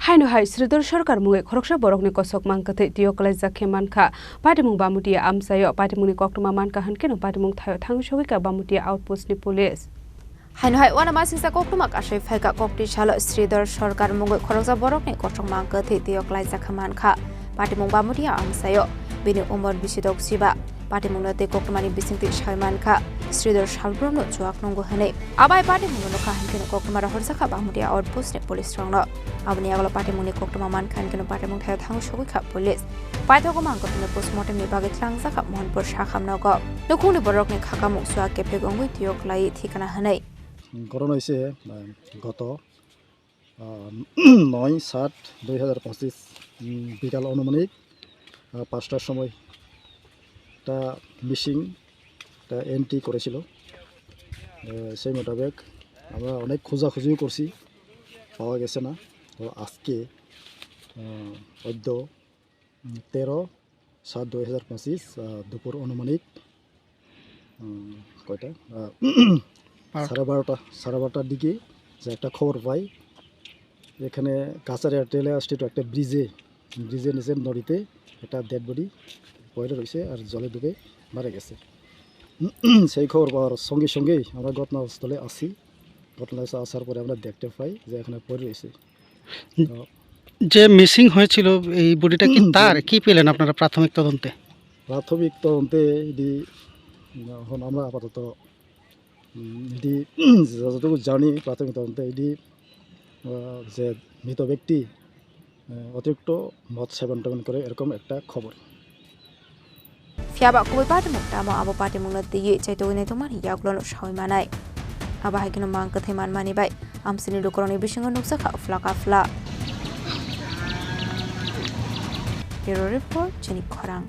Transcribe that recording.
Haino hai Sridhar Sarkar Mungwi Khoroksa Borokni Kosok Mankkwthwi Twio Kwlaijakhe Mankha Patimung Bamutia Amsayo Patimungni Koktuma Mankha Hankeno Patimung Thayo Thangshogika Bamutia Outpost ni Police Haino hai wana masingsa koktuma kashe phaika kokti chalo Sridhar Sarkar Mungwi Khoroksa Borokni Kosok Mankkwthwi Twio Kwlaijakhe Mankha Patimung Bamutia Amsayo bini umur bisidok siba Patimungno te koktumani bisingti shai Mankha Sridhar Sarkarno chuak nonggo hane abai Patimungno ka hankeno koktumara horsakha Bamutia Outpost ni Police rongno abni aglo Patimungni koktuma Mankha hankeno Patimung thayo thangshogika Police paithoko Mankkwthwi postmortem ni bagi tlangsakha Mohanpur shakhamnogo nukungni Borokni khakamuk chuak kepe gongwi Twio Kwlai thikana hane ঘটনা হয়েছে গত ৯/৭/২০২৫ বিকাল আনুমানিক ৫টার সময় একটা missing একটা entry করেছিল সেই মোতাবেক আমরা অনেক খোঁজাখুঁজিও করছি পাওয়া গেছে না তো আজকে অদ্য ১৩/৭/২০২৫ দুপুর আনুমানিক কয়টা সাড়ে বারোটার দিকে যে একটা খবর পাই এখানে কাছাড় রেল স্টেট একটা ব্রিজের নিচে নদীতে একটা ডেড বডি পড়ে রয়েছে আর জলে ডুবে মারা গেছে সেই খবর পাওয়ার সঙ্গে সঙ্গেই আমরা ঘটনাস্থলে আসি ঘটনাস্থলে আসার পরে আমরা দেখতে পাই যে এখানে পড়ে রয়েছে যে মিসিং হয়েছিল এই বডিটা কি তার কি পেলেন আপনারা প্রাথমিক তদন্তে এখন আমরা আপাতত এটি যতটুকু জানি প্রাথমিক তদন্তে এটি যে মৃত ব্যক্তি অতিরিক্ত মদ সেবন করে এরকম একটা খবর fiaba kuwi Patimung tamo abo Patimungno tiyi chaitogini tomar yaglon shoi manai aba haikino Mankkwthwi manmani bai amsini lukoroni bisingo nuksakha flaka Bureau Report Chini Khorang